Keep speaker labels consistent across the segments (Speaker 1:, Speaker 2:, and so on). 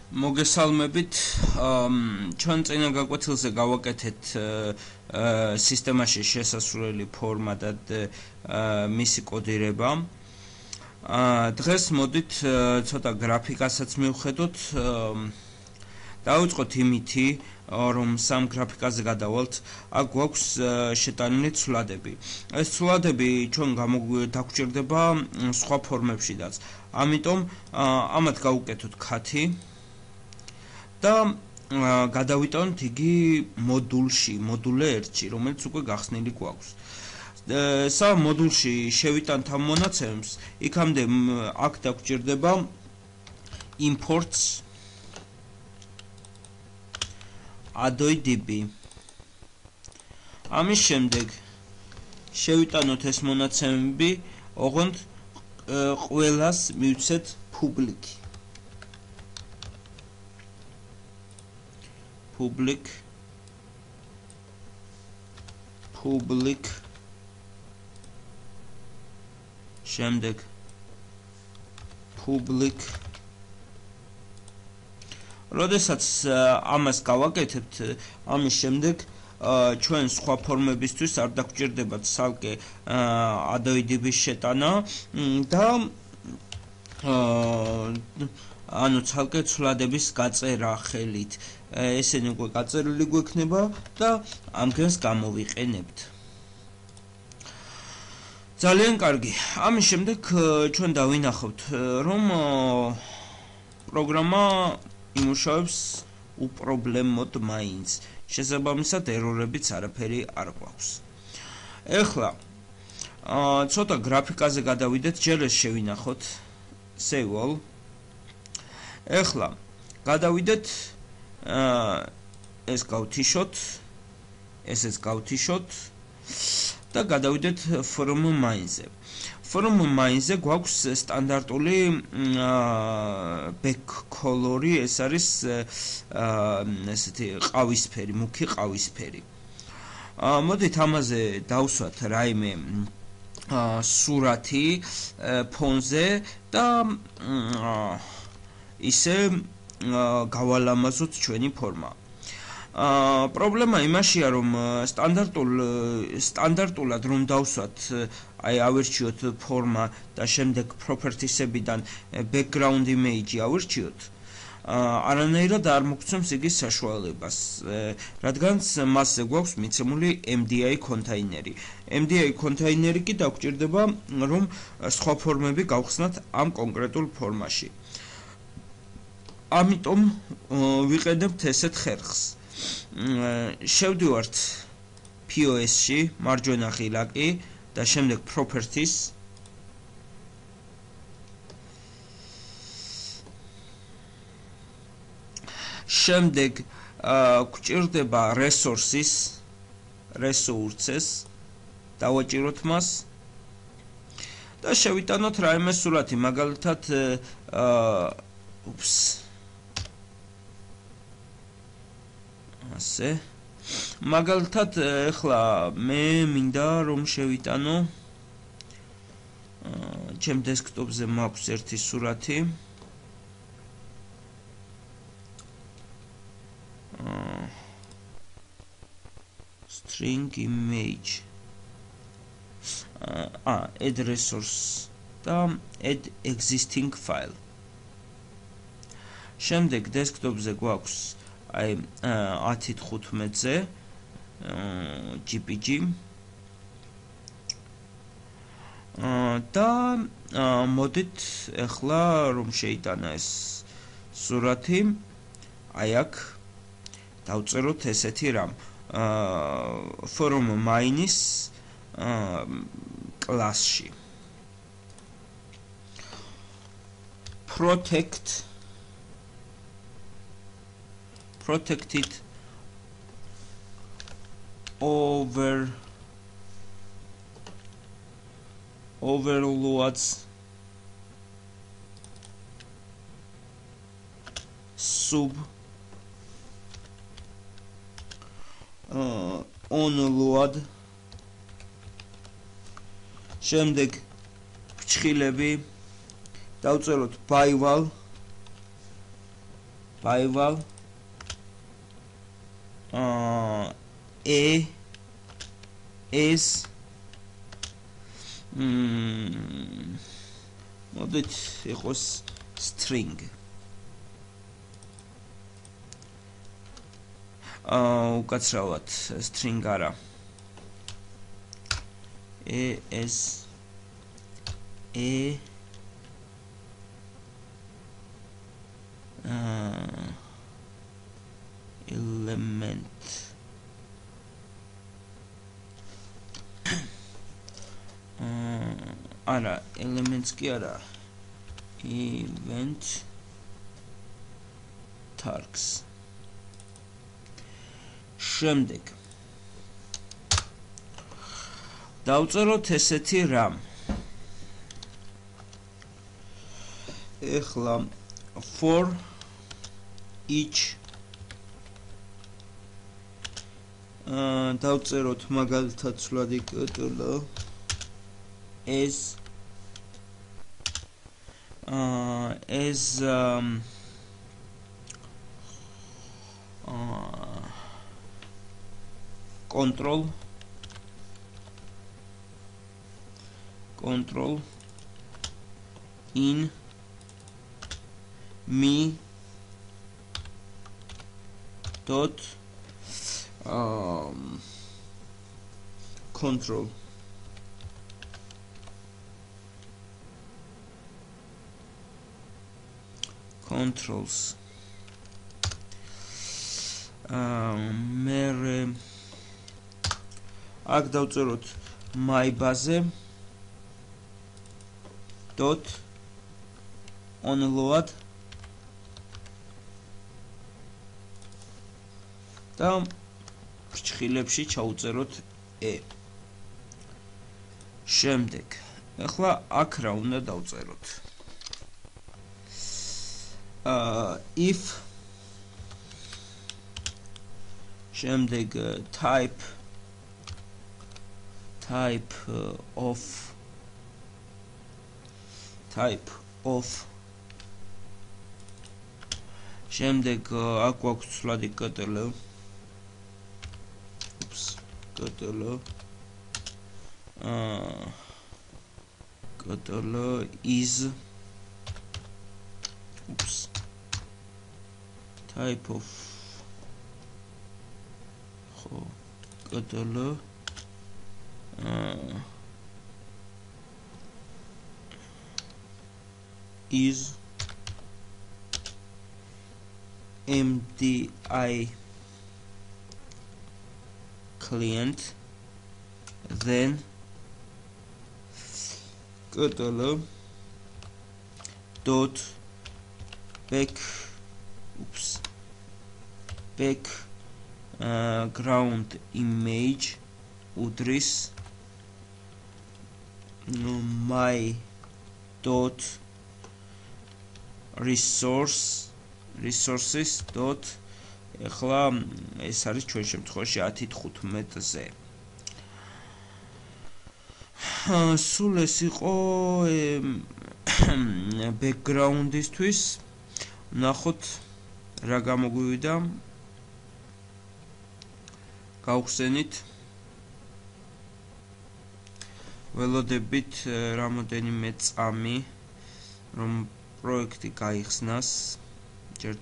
Speaker 1: მოგესალმებით. ჩვენ წინა გაკვეთილზე გავაკეთეთ სისტემაში შესასვლელი ფორმა და მისი კოდირება. დღეს მოდით ცოტა გრაფიკასაც მივხედოთ. დავიწყოთ იმითი, რომ სამ გრაფიკაზე გადავალთ. აქ გვაქვს შეტანილი ცვლადები. ეს ცვლადები ჩვენ დაგვჭირდება სხვა ფორმებშიდაც. ამიტომ ამათ გავუკეთოთ ქათი და გადავიტანოთ იგი მოდულე 1-ში, რომელიც უკვე გახსნილი გვაქვს. სამ მოდულში შევიტანთ ამ მონაცემებს, იქამდე აქ დაგვჭირდება imports adoidb. ამის შემდეგ შევიტანოთ ეს მონაცემები, ოღონდ ყველას მივცეთ public შემდეგ public. როდესაც ამას გავაკეთებთ, ამის შემდეგ ჩვენ სხვა ფორმებისთვის არ დაგვჭირდებათ ცალკე adoidb-ის შეტანა და ანუ ცალკე ცვლადების გაწერა ხელით. ესენი უკვე გაწერილი გვექნება და ამგენს გამოვიყენებთ. ძალიან კარგი. ამის შემდეგ ჩვენ დავინახავთ, რომ პროგრამა იმუშავებს უპრობლემოდ მაინც. შესაბამისად ერორებიც არაფერი არ გვაქვს. ეხლა ცოტა გრაფიკაზე გადავიდეთ, ჯერ ეს შევინახოთ. save all. ეხლა გადავიდეთ, ეს გავთიშოთ, ესეც გავთიშოთ და გადავიდეთ from main-ზე. From main-ზე გვაქვს სტანდარტული back color-ი, ეს არის ესეთი ყავისფერი, მუქი ყავისფერი. მოდით ამაზე დავსვათ რაიმე სურათი ფონზე და ისე გავალამაზოთ ჩვენი ფორმა. პრობლემა იმაშია, რომ სტანდარტულად რომ დავსვათ, აი ავირჩიოთ ფორმა და შემდეგ properties-ებიდან background image ავირჩიოთ, არანაირად არ მოგცემს იგი საშუალებას, რადგანაც მასზე გვაქვს მიცემული MDI კონტეინერი. MDI კონტეინერი კი დაგვჭირდება, რომ სხვა ფორმები გავხსნათ ამ კონკრეტულ ფორმაში. ამიტომ ვიყენებთ ესეთ ხერხს. შევდივართ POS-ში, მარჯვენა ღილაკი და შემდეგ properties. შემდეგ გვჭირდება resources, დავაჭიროთ მას და შევიტანოთ რაიმე სურათი, მაგალითად ასე. მაგალითად, ეხლა მე მინდა რომ შევიტანო ჩემ დესკტოპზე მაქვს ერთი სურათი. string image. add resource და add existing file. შემდეგ დესკტოპზე გვაქვს აი 10:15-ზე JPG და მოდით ეხლა რომ შეიტანა ეს სურათი, აი აქ დავწეროთ ესეთი რამ from main-ის კლასში protected overloads sub onload. შემდეგ ფრჩხილები დავწეროთ by rival a is მოდით იყოს string უკაცრავად string არა is a element არა elements კი არა event tags შემდეგ დავწეროთ ესეთი რამ ეხლა for each დავწეროთ მაგალითად სულად იკეთებდა as control in me dot control controls mere აქ დავწეროთ my base dot onload და ფრჩხილებში ჩაუწეროთ e შემდეგ ახლა აქ რა უნდა დავწეროთ if შემდეგ type of შემდეგ აქ გვაქვს სულად იკეთელო is type of is mdi client then dot background image udris my dot resources dot ეხლა ეს არის ჩვენ შემთხვევაში 10:15-ზე სულ ეს იყო background-ისთვის ნახოთ რა გამოგვივიდა გავხსენით ველოდებით რამოდენიმე წამი რომ პროექტი გაიხსნას ჯერ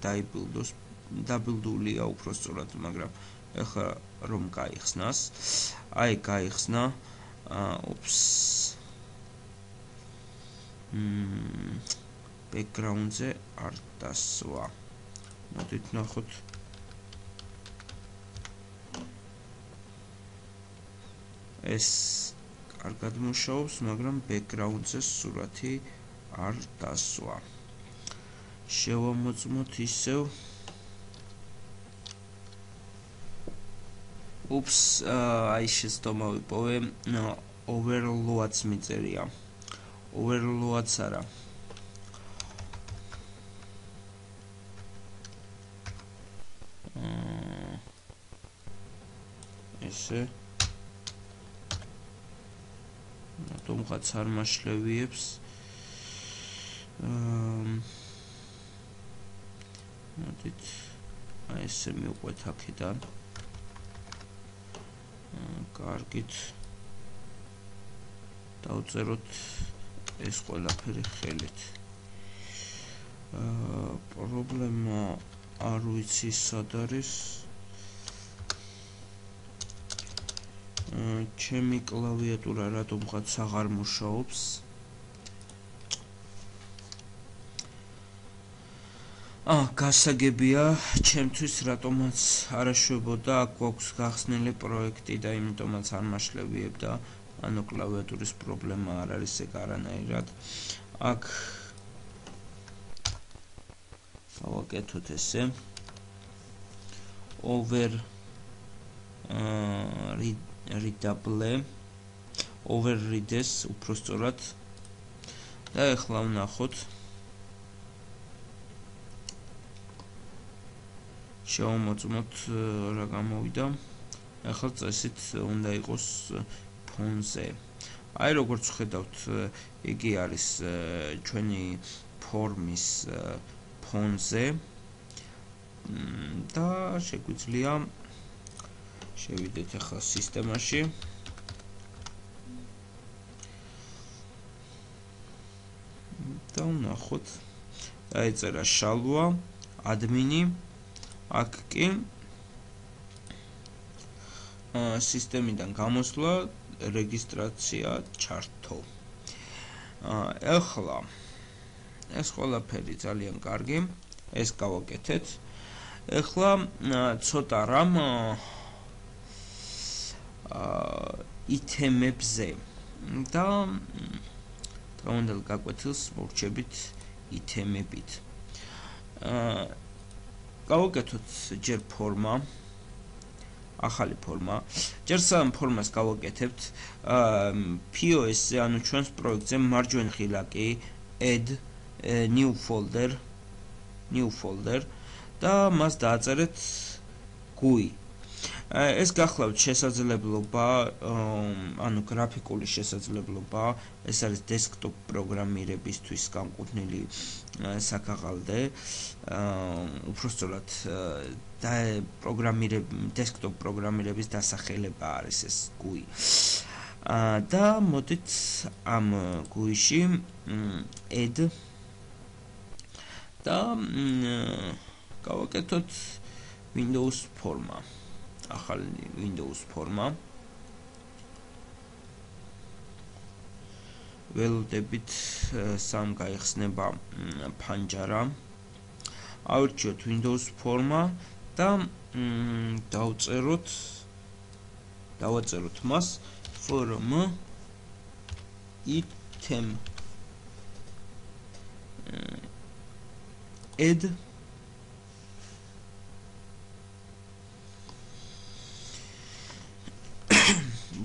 Speaker 1: დაბილდულია უпростоრად მაგრამ ეხლა რომ გაიხსნას აი გაიხსნა background-ზე არ დასვა მოდით ნახოთ ეს კარგად მუშაობს მაგრამ background-ზე სურათი არ დასვა შევამოწმოთ ისევ აი შეცდომა ვიპოვე overload-ს მიწერია overload-ს არა ესე რატომღაც არ მაშლევიებს მოდით აი ესე მივყვეთ აქედან. კარგით. დავწეროთ ეს ყველაფერი ხელით. პრობლემა არ ვიცი სად არის. ჩემი კლავიატურა რატომღაც აღარ მუშაობს. გასაგებია, ჩემთვის რატომაც არ აშვებოდა, აქ გვაქვს გახსნილი პროექტი და იმიტომაც არ მაშლებიებ და ანუ კლავიატურის პრობლემა არ არის ეგ არანაირად. აქ გავაკეთოთ ესე. overread-ეს უფრო სწორად. და ეხლა ვნახოთ. შევამოწმოთ რა გამოვიდა. ახლა წესით უნდა იყოს ფონზე. აი როგორც ხედავთ, იგი არის ჩვენი ფორმის ფონზე და შეგვიძლია შევიდეთ ახლა სისტემაში. და ვნახოთ. დაეწერა შალვა, ადმინი. აქ კი სისტემიდან გამოსვლა, რეგისტრაცია, ჩართო. ახლა ეს ყველაფერი ძალიან კარგი, ეს გავაკეთეთ. ახლა ცოტა რამ ითემებზე და დღევანდელ გაკვეთილს მოვრჩებით ითემებით. გავაკეთოთ ჯერ ფორმა, ახალი ფორმა. ჯერ სამ ფორმას გავაკეთებთ, POS-ზე, ანუ ჩვენს პროექტზე მარჯვენა ხილაკი add new folder და მას დააწერეთ GUI. ეს გახლავთ შესაძლებლობა, ანუ გრაფიკული შესაძლებლობა, ეს არის desktop პროგრამირებისთვის განკუთვნილი საკაღალდე, უფრო სწორად desktop პროგრამირების დასახელება არის ეს GUI. და მოდით ამ GUI-ში add და გავაკეთოთ Windows ფორმა. ახალი Windows ფორმა. ველოდებით სამ გაიხსნება ფანჯარა. ავირჩიოთ Windows ფორმა და დავაწეროთ მას form item add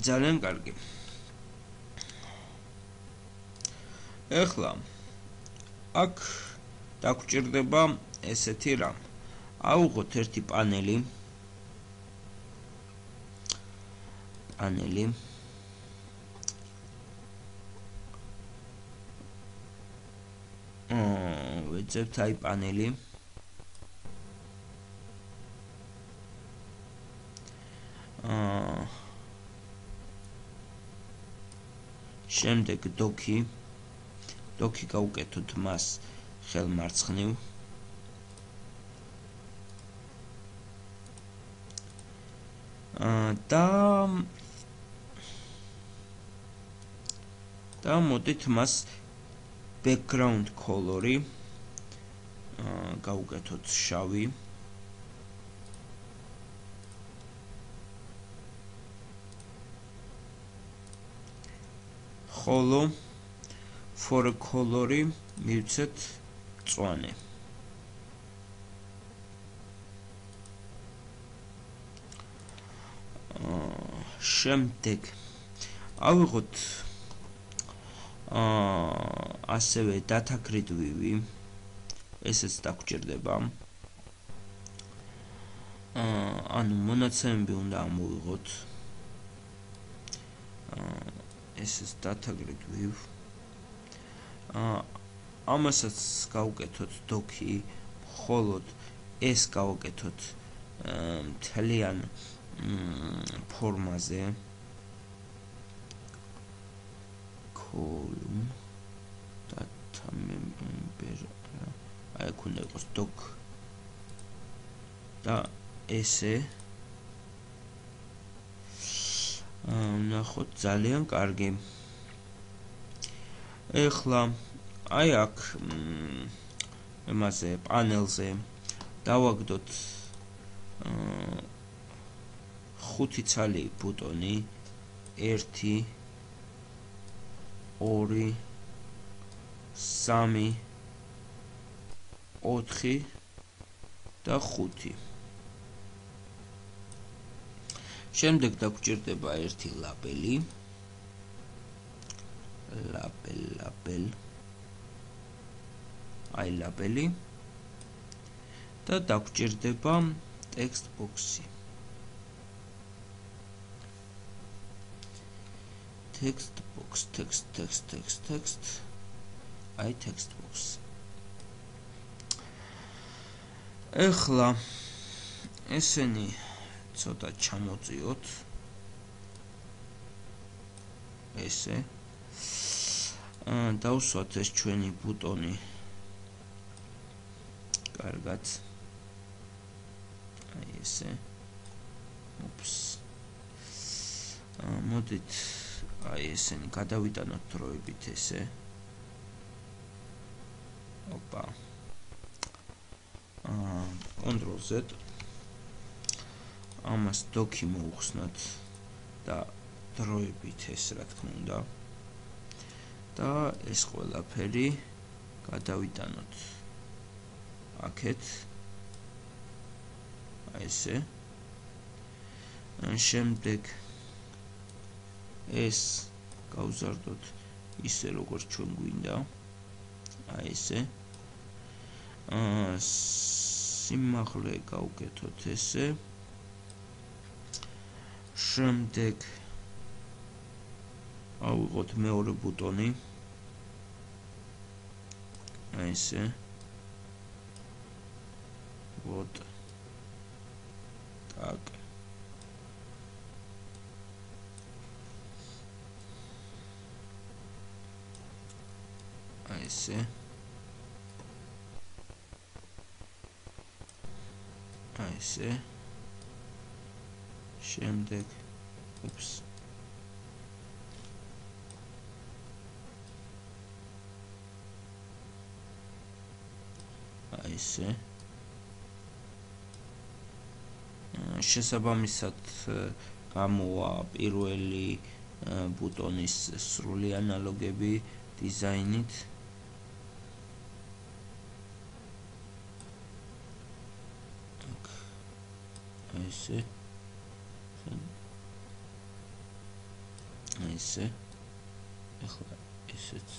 Speaker 1: ძალიან კარგი. ახლა აქ დაგვჭირდება ესეთი რამ. ავუღოთ ერთი პანელი. ვეძებთ აი პანელი. შემდეგ დოქი გავუკეთოთ მას ხელმარცხნივ. და მოდით მას background color-ი გავუკეთოთ შავი. ხოლო for color-ი მივცეთ მწვანე. შემდეგ ავიღოთ ასევე data grid view-ი, ესეც დაგვჭირდება. ანუ მონაცემები უნდა ამოვიღოთ. ესეც data grid view. ამასაც გავუკეთოთ დოქი, მხოლოდ ეს გავაკეთოთ მთლიან ფორმაზე column data member აი აქ უნდა იყოს doc და ესე ნახოთ ძალიან კარგი ეხლა აი აქ იმაზე პანელზე დავაგდოთ 5 ცალი ბუტონი 1 2 3 4 და 5 შემდეგ დაგვჭირდება ერთი ლაბელი აი ლაბელი და დაგვჭირდება text box-ი text box text აი text box ეხლა ესენი ცოტა ჩამოწიოთ ესე დავსვათ ეს ჩვენი ბუტონი კარგად აი ესე ოპს მოდით აი ესენი გადავიტანოთ დროებით ესე ოპა Ctrl Z ამას დოკი მოუხსნათ და დროებით ეს რა თქმა უნდა და ეს ყველაფერი გადავიტანოთ აქეთ აი ესე შემდეგ ეს გავზარდოთ ისე როგორც ჩვენ გვინდა აი ესე სიმაღლე გავკეთოთ ესე შემდეგ ავიღოთ მეორე ბუტონი აი ესე вот так აი ესე აი ესე შემდეგ ოპს აი ესე შესაბამისად გამოვა პირველი ბუტონის სრული ანალოგები დიზაინით აი ესე აი ესე ეხლა ესეც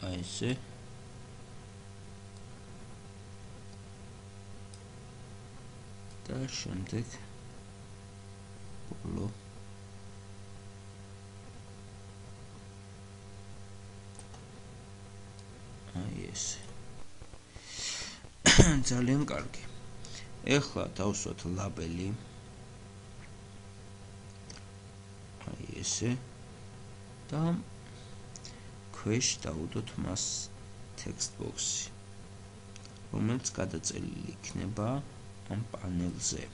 Speaker 1: აი ესე და შემდეგ ბოლო აი ესე ძალიან კარგი ეხლა დავსვათ ლაბელი აი ესე და ქვეშ დავუდოთ მას text box-ი რომელიც გადაწელილი იქნება ამ პანელზე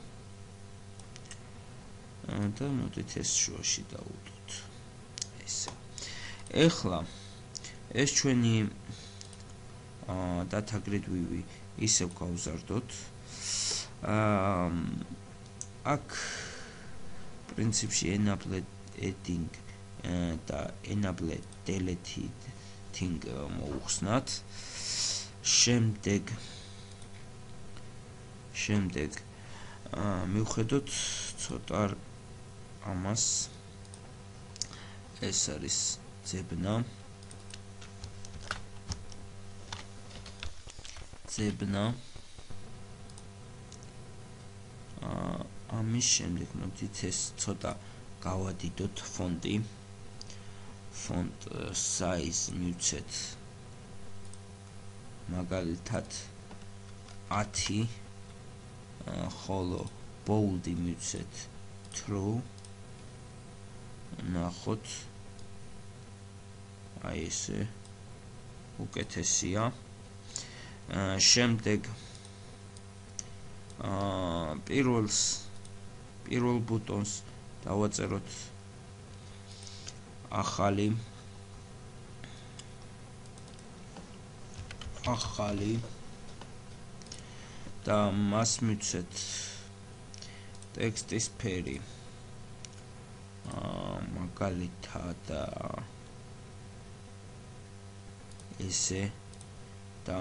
Speaker 1: და მოდით ეს შუაში დავუდოთ ესე ეხლა ეს ჩვენი data grid view ისევ გავზარდოთ აქ პრინციპში enable editing და enable deleting მოუხსნათ შემდეგ მივხედოთ ცოტა ამას ეს არის ძებნა ამის შემდეგ მოდით ეს ცოტა გავადიდოთ ფონტი font size მივცეთ მაგალითად 10 ხოლო bold-ი მივცეთ true ნახოთ აი ესე უკეთესია შემდეგ პირველ ბუტონს დავაწეროთ ახალი და მას მივცეთ ტექსტის ფერი მაგალითად ესე და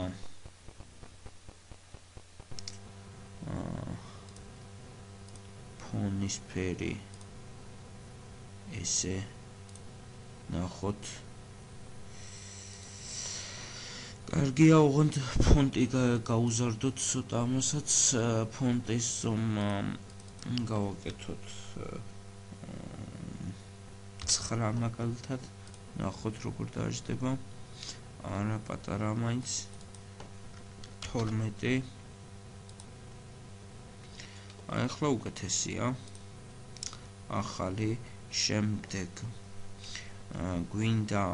Speaker 1: ფონის ფერი ესე ნახოთ კარგია ოღონდ ფონტი გაუზარდოთ ცოტა ამასაც ფონტის ზომა გავაკეთოთ 9 მაგალითად ნახოთ როგორ დაждდება არა პატარა მაინც 12 აი ახლა უკეთესია ახალი შემდეგ გვინდა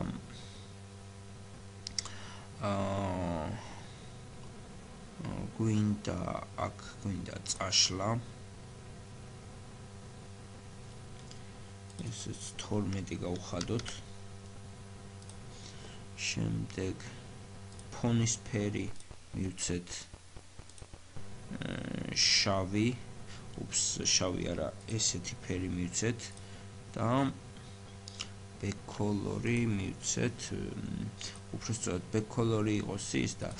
Speaker 1: აქ გვინდა წაშლა ესეც 12 გავხადოთ შემდეგ ფონის ფერი მივცეთ შავი შავი არა ესეთი ფერი მივცეთ და back color-ი მივცეთ უბრალოდ back color-ი იყოს ის და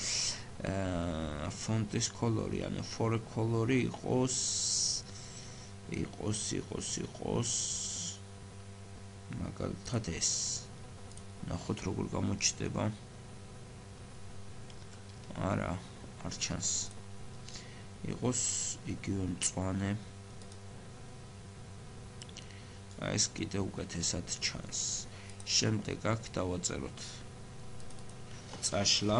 Speaker 1: font-ის color-ი ანუ fore color-ი იყოს მაგალითად ეს ნახოთ როგორ გამოჩნდება არა არ ჩანს იყოს იგივე მწვანე ეს კიდე უკეთესად ჩანს შემდეგ აქ დავაწეროთ წაშლა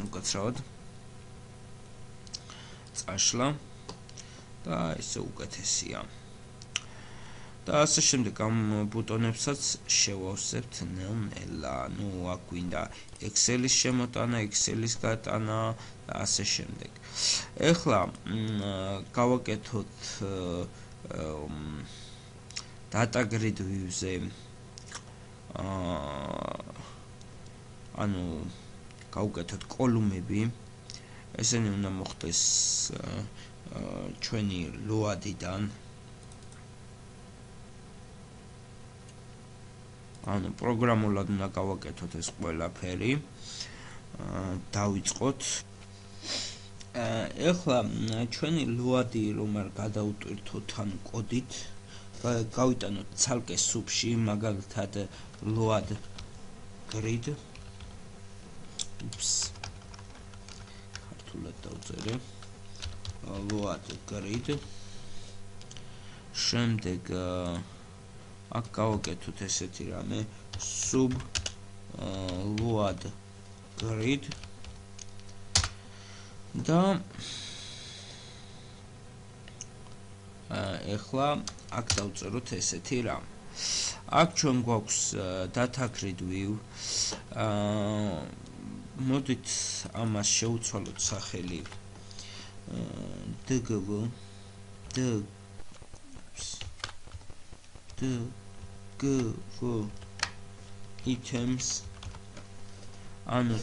Speaker 1: უკაცრავად წაშლა და ესე უკეთესია და ასე შემდეგ ამ ბუტონებსაც შევავსებთ ნელ-ნელა ნუ აქ გვინდა Excel-ის შემოტანა Excel-ის გატანა და ასე შემდეგ ეხლა გავაკეთოთ data grid view-ზე ანუ გავუკეთოთ კოლუმები ესენი უნდა მოხდეს ჩვენი ლოადიდან ანუ პროგრამულად უნდა გავაკეთოთ ეს ყველაფერი დავიწყოთ ეხლა ჩვენი ლოადი რომ არ გადავტვირთოთ ანუ კოდით გავიტანოთ ცალკე სუბში მაგალითად load grid ქართულად დავწერე load grid შემდეგ აქ გავაკეთოთ ესეთი რამე sub load grid და ეხლა აქ დავწეროთ ესეთი რამ აქ ჩვენ გვაქვს data grid view მოდით ამას შევცვალოთ სახელი dgv items ანუ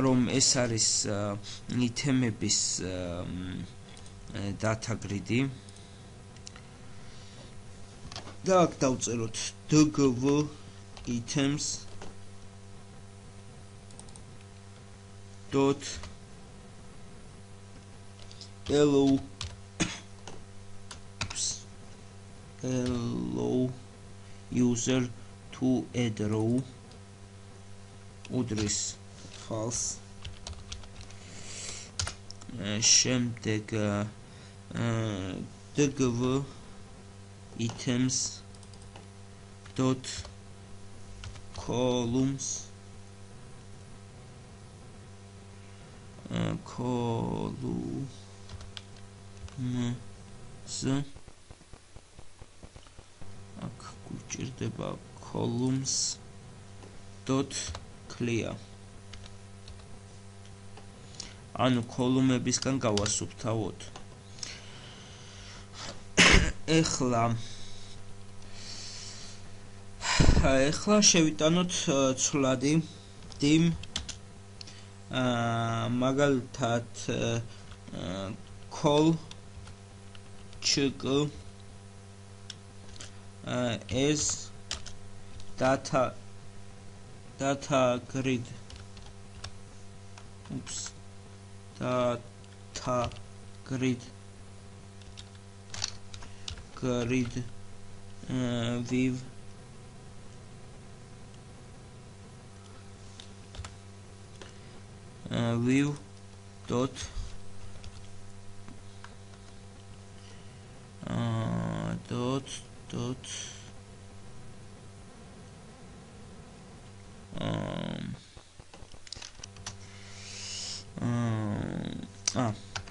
Speaker 1: რომ ეს არის ითემების data grid-ი და აქ დავწეროთ dgv items dot allow user to add row udris false შემდეგ dgv items dot columns columns აქ გვჭირდება columns dot clear ანუ კოლუმებისგან გავასუფთავოთ ეხლა შევიტანოთ ცვლადი dim მაგალითად call chk as data grid data grid view view dot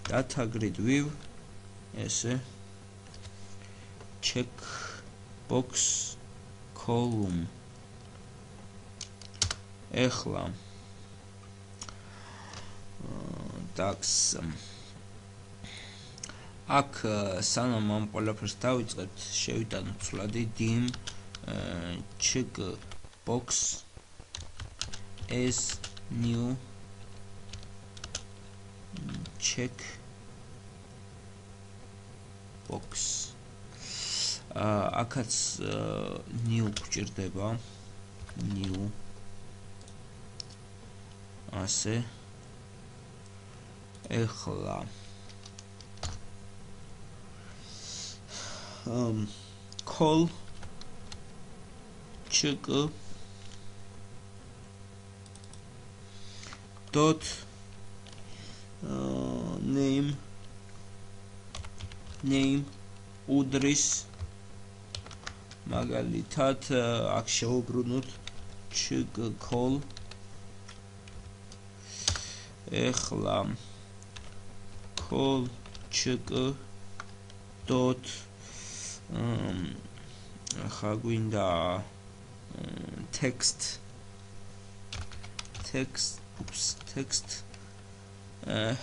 Speaker 1: data grid view ესე check box column ეხლა tax აქ სანამ ამ ყველაფერს დავიწყებთ შევიტანოთ ცვლადი dim check box as new check box აქაც new გვჭირდება new ასე ეხლა call check dot name უდრის მაგალითად აქ შევუბრუნოთ check call ეხლა call check dot ხა გვინდა text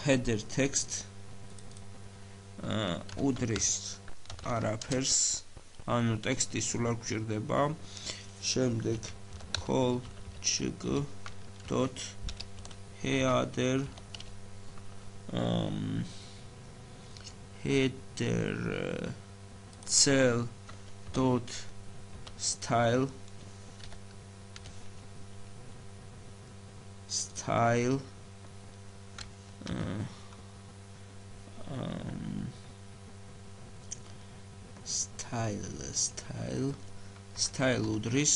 Speaker 1: header text უდრის არაფერს ანუ ტექსტი სულ არ გვჭირდება შემდეგ call check dot header cell dot style style უდრის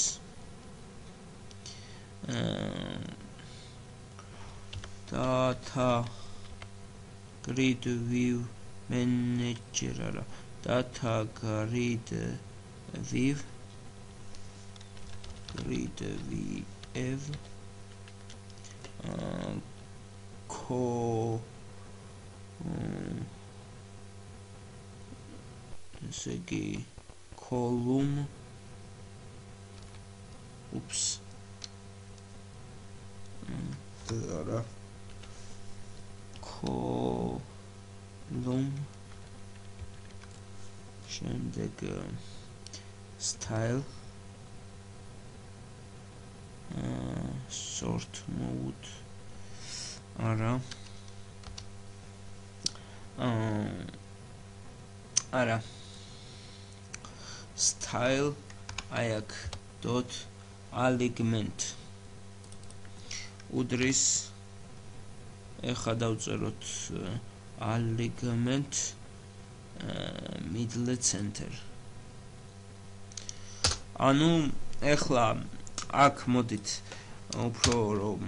Speaker 1: data grid view manager არა data grid view ესე იგი column არა column შემდეგ style sort mode არა style ayak dot alignment უდრის ეხა დავწეროთ alignment middle center ანუ ეხლა აქ მოდით უფრო რომ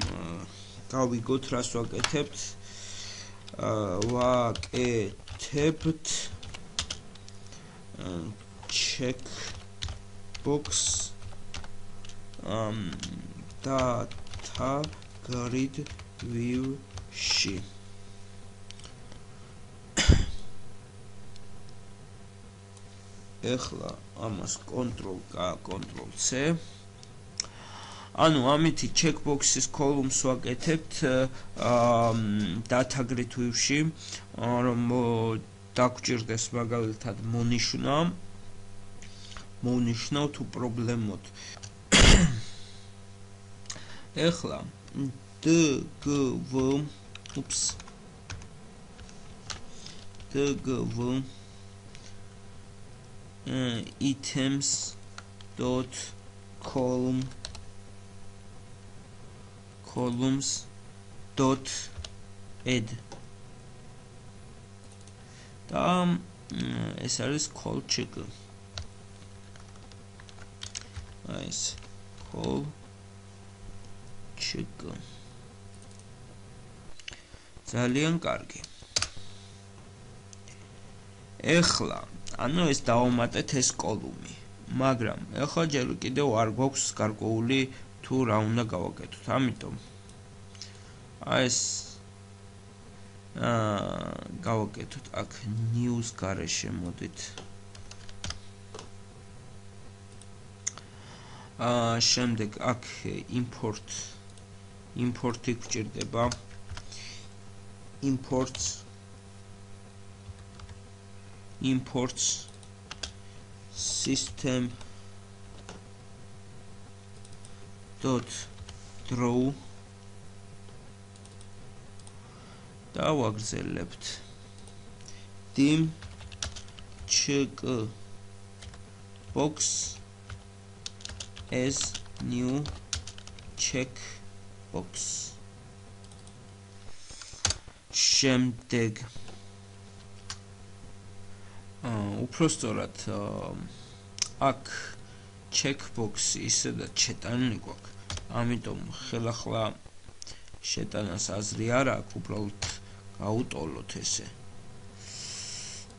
Speaker 1: გავიგოთ რას ვაკეთებთ ვაკეთებთ check box data grid view-ში ეხლა ამას Ctrl-K, Ctrl-C. ანუ ამითი checkbox-ის columns ვაკეთებთ data grid view-ში, რომ დაგვჭირდეს მაგალითად მონიშნავ თუ პრობლემოთ. ეხლა dgv items dot columns dot add და ეს არის call check. ეს call check. ძალიან კარგი. ეხლა ანუ ეს დავამატეთ ეს კოლუმი, მაგრამ ეხლა ჯერ კიდევ არ გვაქვს გარკვეული თუ რა უნდა გავაკეთოთ. ამიტომ ეს გავაკეთოთ აქ news გარეშე მოდით. შემდეგ აქ import-ი გვჭირდება. imports system dot draw და ვაგრძელებთ dim check box as new check box. შემდეგ უпростоრად აქ checkbox-ი ისედაც შეტანილი გვაქვს. ამიტომ ხელახლა შეტანას აზრი არ აქვს, უბრალოდ გაუტოლოთ ესე.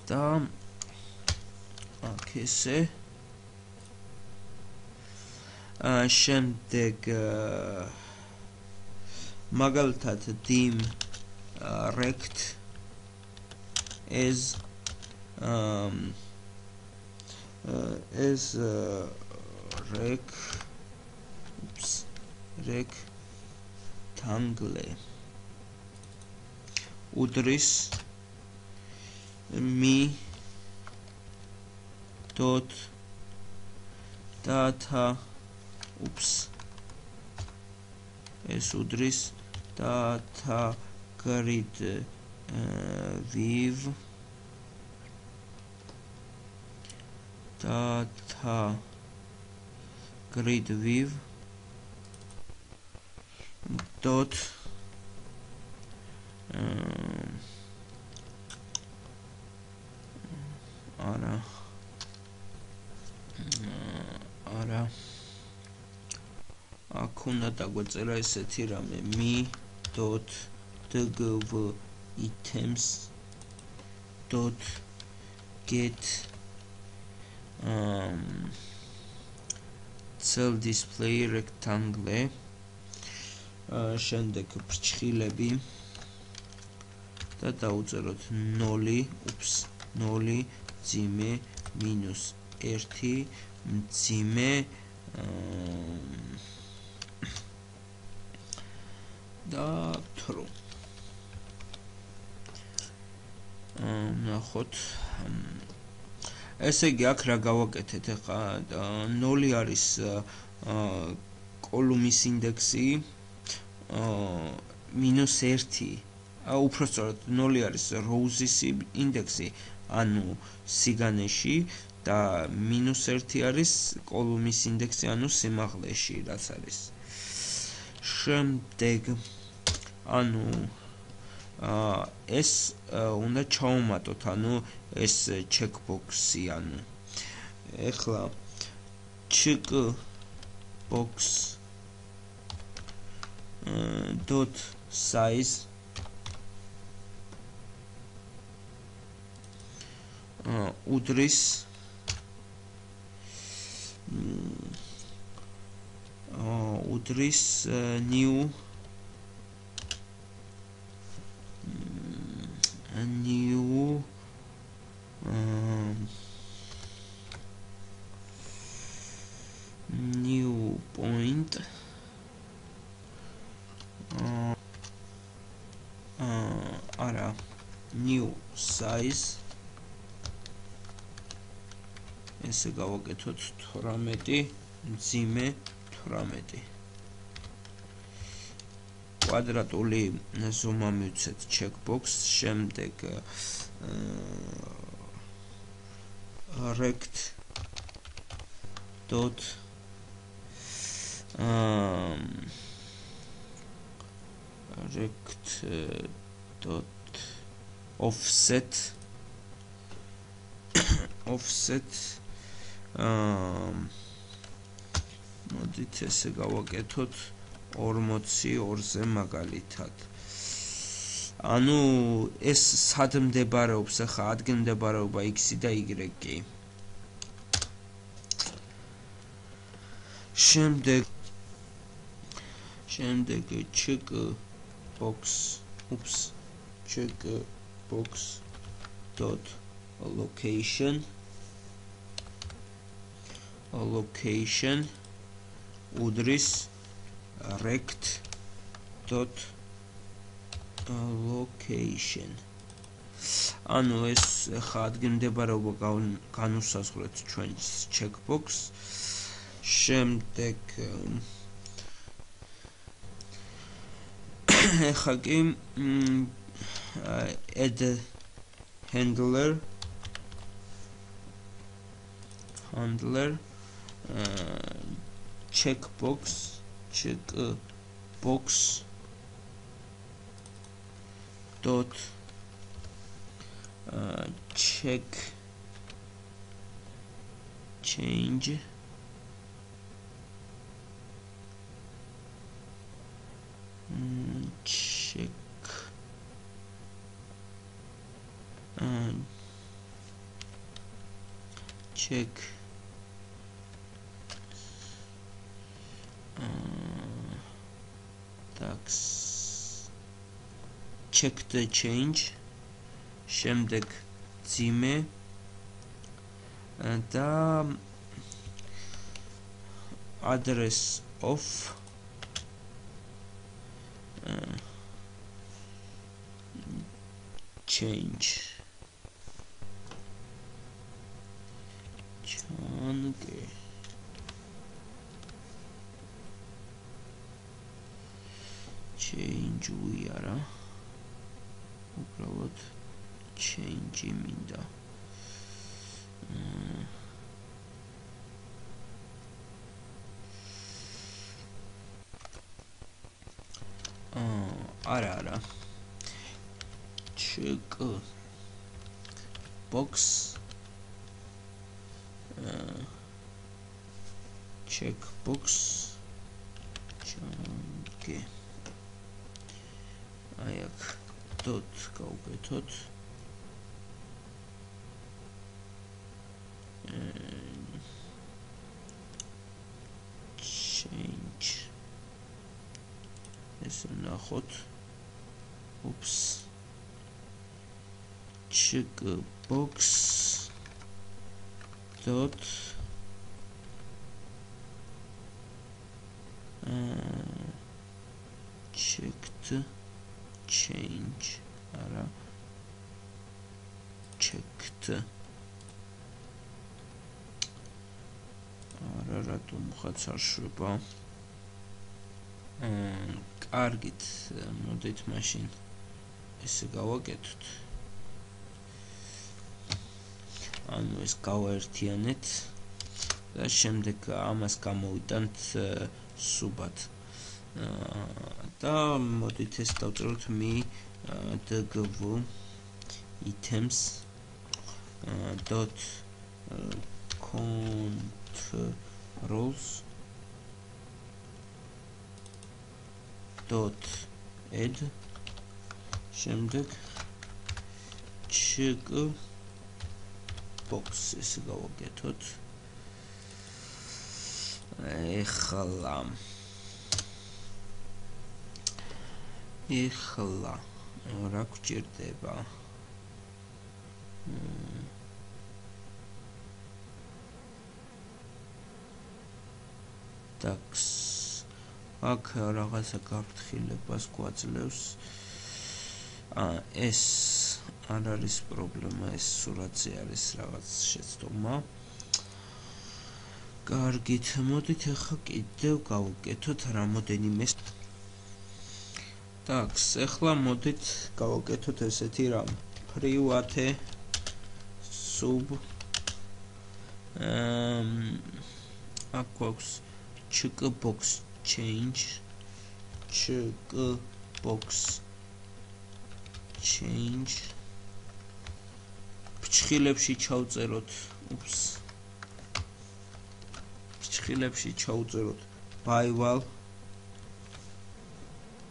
Speaker 1: და აქ ესე. შემდეგ მაგალითად dim rect as rectangle udris me dot data es udris data grid view data grid view dot არა აქ უნდა დაგვეწერა ესეთი რამე me dot dgv items dot get cell display rectangle. შემდეგ ფრჩხილები და დაუწეროთ 0 ძიმე -1 ძიმე და true. ნახოთ ესე იგი აქ რა გავაკეთეთ ახლა 0 არის კოლუმის ინდექსი -1 უпростоრად 0 არის rows-ის ინდექსი ანუ სიგანეში და -1 არის კოლუმის ინდექსი ანუ სიმაღლეში რაც არის. შემდეგ ანუ ეს უნდა ჩავუმატოთ ანუ ეს checkbox-ი ანუ ეხლა checkbox dot size udris new არა new size ესე გავაკეთოთ 18 მძიმე 18 კვადრატული ზომა მივცეთ checkbox შემდეგ rect dot rect dot offset მოდით ესე გავაკეთოთ 42-ზე მაგალითად. ანუ ეს სად მდებარეობს ახლა ადგილმდებარეობა x-ი და y-ი. შემდეგ checkbox dot location უდრის rect dot location ანუ ეს ხა ადგილმდებარეობა განუსაზღვრეთ ჩვენს checkbox შემდეგ ხა კი add handler checkbox dot check change check check the change შემდეგ ძიმე და address of change change we არა უბრალოდ change მინდა არა checkbox ჩანკე აი აქ dot გავუკეთოთ change ესე ნახოთ checkbox dot checked change არა checked არა რატომ ხაც არ შვება კარგით მოდით მაშინ ესე გავაკეთოთ ანუ ეს გავაერთიანეთ და შემდეგ ამას გამოვიტანთ სუბად და მოდით ეს დავწეროთ dgv items dot controls dot add შემდეგ checkbox ესე გავაკეთოთ ეხლა რა გვჭირდება tax აქ რაღაცა გაფრთხილებას გვაძლევს ეს არ არის პრობლემა, ეს სურათზე არის რაღაც შეცდომა. კარგით, მოდით ახლა კიდევ გავუკეთოთ რამოდენიმე. Так, ახლა მოდით გავუკეთოთ ესეთი რამ. private sub აქ გვაქვს checkbox change ფრჩხილებში ჩავწეროთ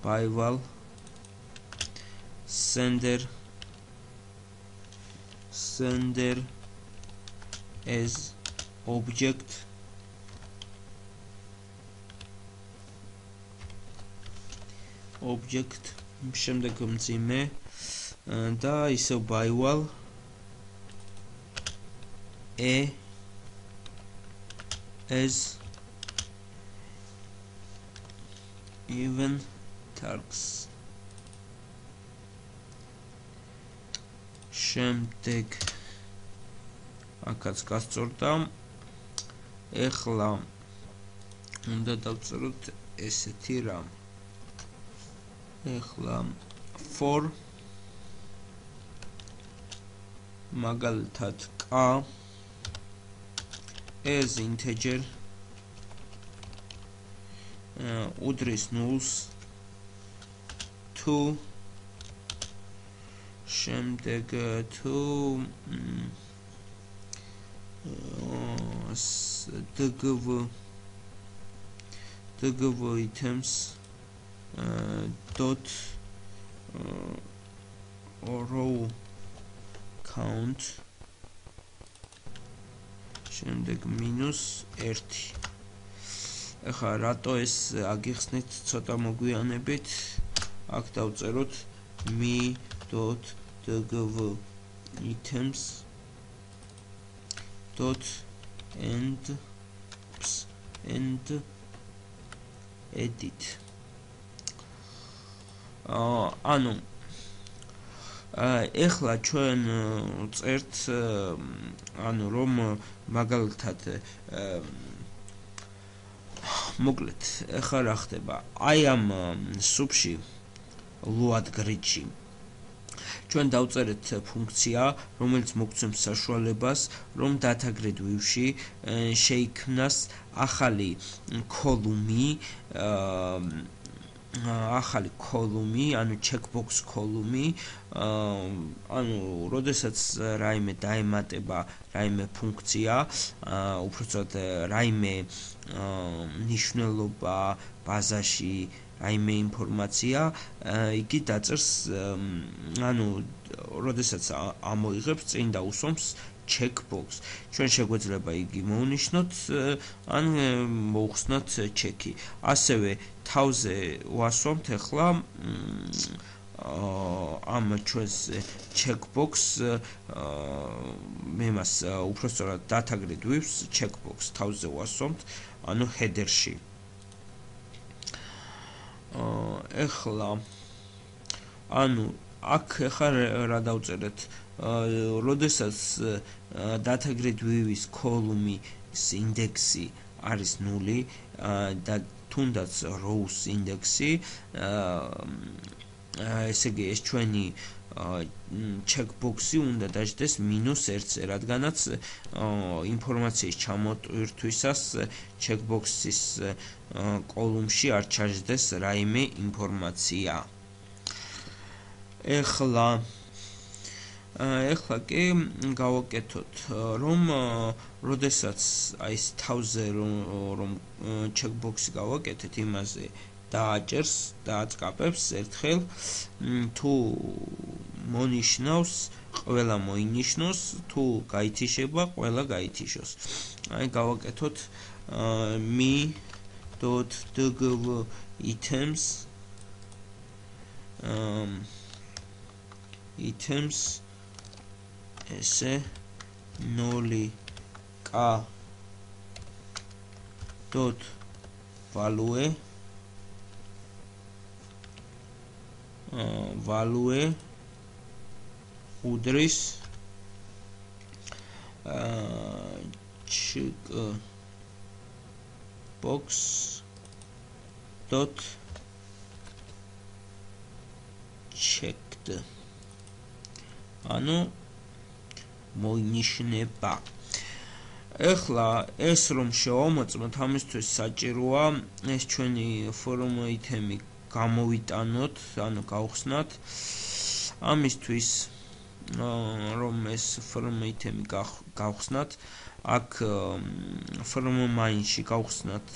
Speaker 1: by val sender as object შემდეგ მძიმე და ისევ by val as even tags შემდეგ აქაც გასწორდა ეხლა უნდა დავწეროთ ესეთი რამ ეხლა for მაგალითად k as integer უდრის nulls to შემდეგ to dgv items dot row count შემდეგ -1 ახლა რატო ეს აგიხსნით ცოტა მოგვიანებით აქ დავწეროთ me.dgv items dot end edit ანუ ეხლა ჩვენ წერთ ანუ რომ მაგალითად მოკლედ ეხლა რა ხდება აი ამ სუბში load grid-ში ჩვენ დავწერეთ ფუნქცია რომელიც მოგცემს საშუალებას რომ data grid view-ში შეიქმნას ახალი კოლუმი ანუ checkbox კოლუმი ანუ როდესაც რაიმე დაემატება რაიმე ფუნქცია უბრალოდ რაიმე ნიშნულობა ბაზაში რაიმე ინფორმაცია იგი დაწერს ანუ როდესაც ამოიღებს წინ დაუსვამს checkbox ჩვენ შეგვეძლება იგი მოვნიშნოთ ან მოვხსნათ ჩეკი ასევე თავზე ვასვამთ ახლა ამ ჩვენს checkbox მემას უბრალოდ data grid views checkbox თავზე ვასვამთ ანუ header-ში ეხლა ანუ აქ ახლა რა დავწერეთ როდესაც data grid view-ის კოლუმის ინდექსი არის 0 და თუნდაც rows ინდექსი ესე იგი ეს ჩვენი checkbox-ი უნდა დაждდეს -1-ზე რადგანაც ინფორმაციის ჩამოტვირთვისას checkbox-ის კოლუმში არ ჩაждდეს რაიმე ინფორმაცია ეხლა კი გავაკეთოთ რომ როდესაც აი ეს თავზე რომ checkbox-ი გავაკეთეთ იმაზე დააჭერს დააწყაპებს ერთხელ თუ მონიშნავს ყველა მოინიშნოს თუ გაითიშება ყველა გაითიშოს აი გავაკეთოთ me.dgv items ესე 0 k dot value უდრის check box dot checked ანუ მოინიშნება. ეხლა ეს რომ შევამოწმოთ, ამისთვის საჭიროა ეს ჩვენი form item-ი გამოვიტანოთ, ანუ გავხსნათ. ამისთვის რომ ეს form item-ი გავხსნათ, აქ form main-ში გავხსნათ,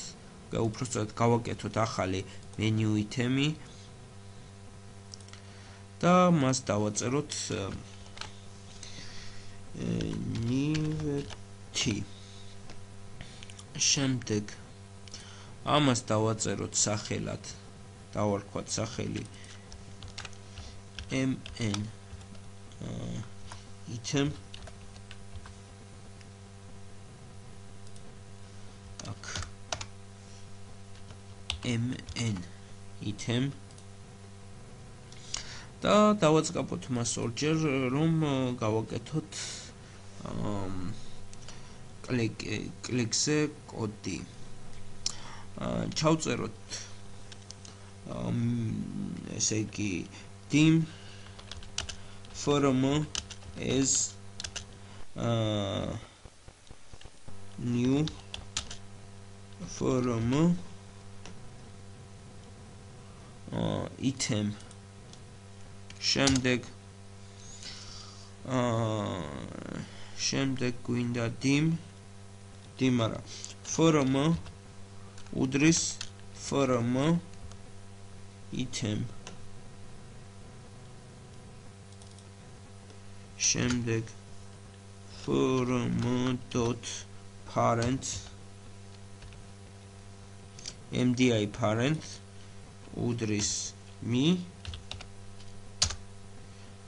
Speaker 1: უпростად გავაკეთოთ ახალი menu item-ი და მას დავაწეროთ new-t. შემდეგ ამას დავაწეროთ სახელად, დავარქვათ სახელი mn item. აქ mn item და დავაწყაპოთ მას ორჯერ, რომ გავაკეთოთ კლიკზე კოდი. ჩავწეროთ ესე იგი dim form as new form item. შემდეგ გვინდა dim არა form უდრის form item. შემდეგ form dot parent mdi parent უდრის me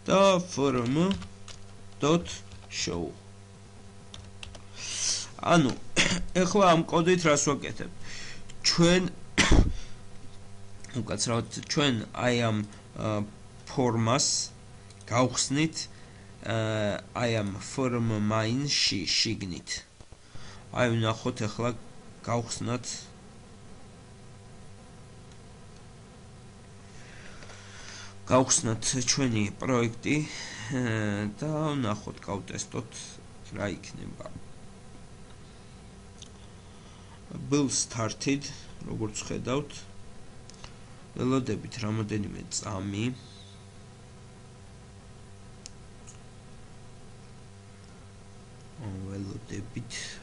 Speaker 1: და form dot show. ანუ ეხლა ამ კოდით რას ვაკეთებ? უკაცრავად ჩვენ აი ამ ფორმას გავხსნით აი ამ form main-ში შიგნით. აი ვნახოთ ეხლა გავხსნათ ჩვენი პროექტი და ვნახოთ, გავტესტოთ რა იქნება. build started, როგორც ხედავთ, ველოდებით რამოდენიმე წამი.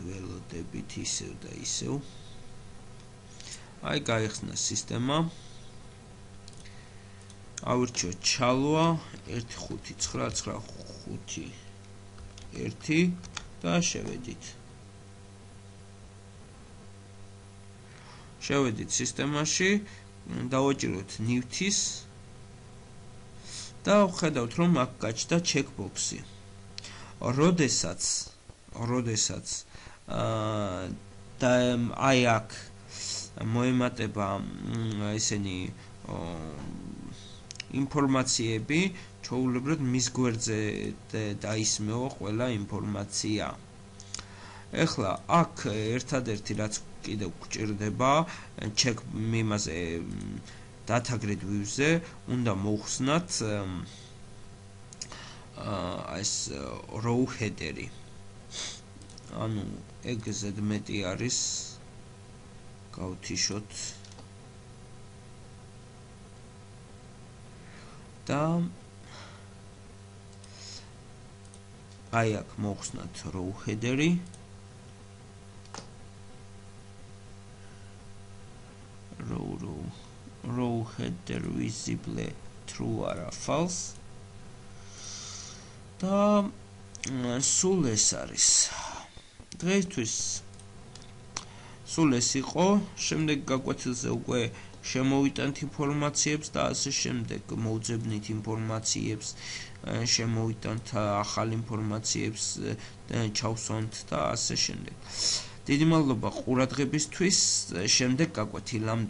Speaker 1: ველოდებით ისევ და ისევ. აი გაიხსნა სისტემა. ავირჩიოთ ჩალვა 15995 და შევედით. შევედით სისტემაში, დავაჭიროთ new-tis და ვხედავთ, რომ აქ გაჩნდა checkbox-ი. როდესაც და აი აქ მოემატება ესენი ინფორმაციები, ჩვეულებრივად მის გვერდზე დაისმევა ყველა ინფორმაცია. ეხლა აქ ერთადერთი რაც კიდევ გვჭირდება, check იმაზე data grid view-ზე უნდა მოვხსნათ ეს row header-ი. ანუ ეგ ზედმეტი არის, გავთიშოთ და აი აქ მოვხსნათ row header-ი. row header visible true არა false და სულ ეს არის. დღეისთვის სულ ეს იყო. შემდეგ გაკვეთილზე უკვე შემოვიტანთ ინფორმაციებს და ასე შემდეგ მოვძებნით ინფორმაციებს, შემოვიტანთ ახალ ინფორმაციებს, ჩავსვამთ და ასე შემდეგ. დიდი მადლობა ყურადღებისთვის. შემდეგ გაკვეთილამდე